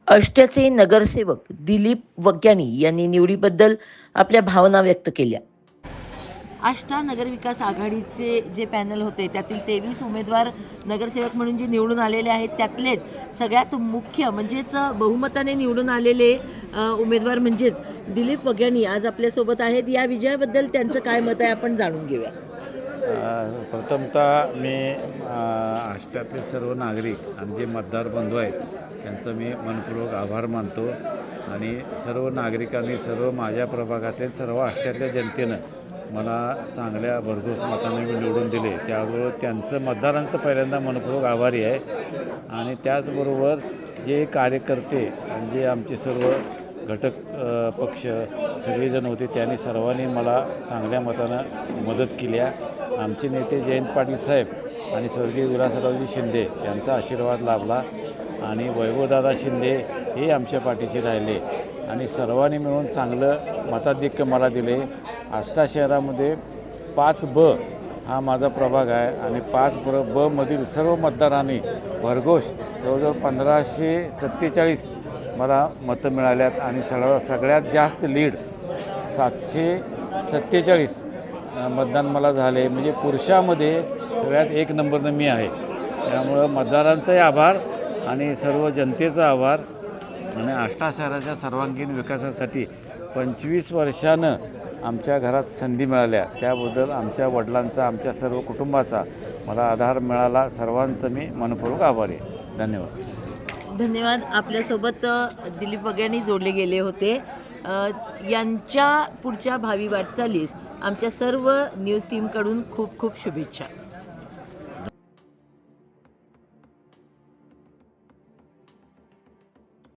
आष्ट्याचे नगरसेवक दिलीप वग्याणी यांनी निवडीबद्दल आपल्या भावना व्यक्त केल्या. आष्टा नगरविकास आघाडीचे जे पॅनल होते त्यातील 23 उमेदवार नगरसेवक म्हणून जे निवडून आलेले आहेत त्यातलेच सगळ्यात मुख्य म्हणजेच बहुमताने निवडून आलेले उमेदवार म्हणजेच दिलीप वग्याणी आज आपल्यासोबत आहेत. या विजयाबद्दल त्यांचं काय मत आहे आपण जाणून घेऊया. प्रथमतः मी आष्ट्यातले सर्व नागरिक आणि जे मतदार बंधू आहेत त्यांचं मी मनपूर्वक आभार मानतो आणि सर्व नागरिकांनी सर्व माझ्या प्रभागातले सर्व आष्ट्यातल्या जनतेनं मला चांगल्या भरघोस मताने निवडून दिले त्याबरोबर त्यांचं मतदारांचं पहिल्यांदा मनपूर्वक आभारी आहे. आणि त्याचबरोबर जे कार्यकर्ते आणि जे आमचे सर्व घटक पक्ष सगळेजण होते त्यांनी सर्वांनी मला चांगल्या मतानं मदत केली आहे. आमचे नेते जयंत पाटील साहेब आणि स्वर्गीय विलासरावजी शिंदे यांचा आशीर्वाद लाभला आणि वैभवदादा शिंदे हे आमच्या पाठीशी राहिले आणि सर्वांनी मिळून चांगलं मताधिक्य मला दिले. आष्टा शहरामध्ये 5B हा माझा प्रभाग आहे आणि 5B मधील सर्व मतदारांनी भरघोष जवळजवळ 1547 मला मतं मिळाल्यात आणि सगळ्यात जास्त लीड 747 मतदान मला झाले. म्हणजे पुरुषामध्ये सगळ्यात एक नंबरनं मी आहे. त्यामुळं मतदारांचाही आभार आणि सर्व जनतेचा आभार आणि आष्टा शहराच्या सर्वांगीण विकासासाठी 25 वर्षानं आमच्या घरात संधी मिळाल्या त्याबद्दल आमच्या वडिलांचा आमच्या सर्व कुटुंबाचा मला आधार मिळाला. सर्वांचं मी मनपूर्वक आभारी आहे. धन्यवाद. आपल्यासोबत दिलीप वग्याणी जोडले गेले होते. यांच्या पुढच्या भावी वाटचालीस आमच्या सर्व न्यूज टीमकडून खूप खूप शुभेच्छा.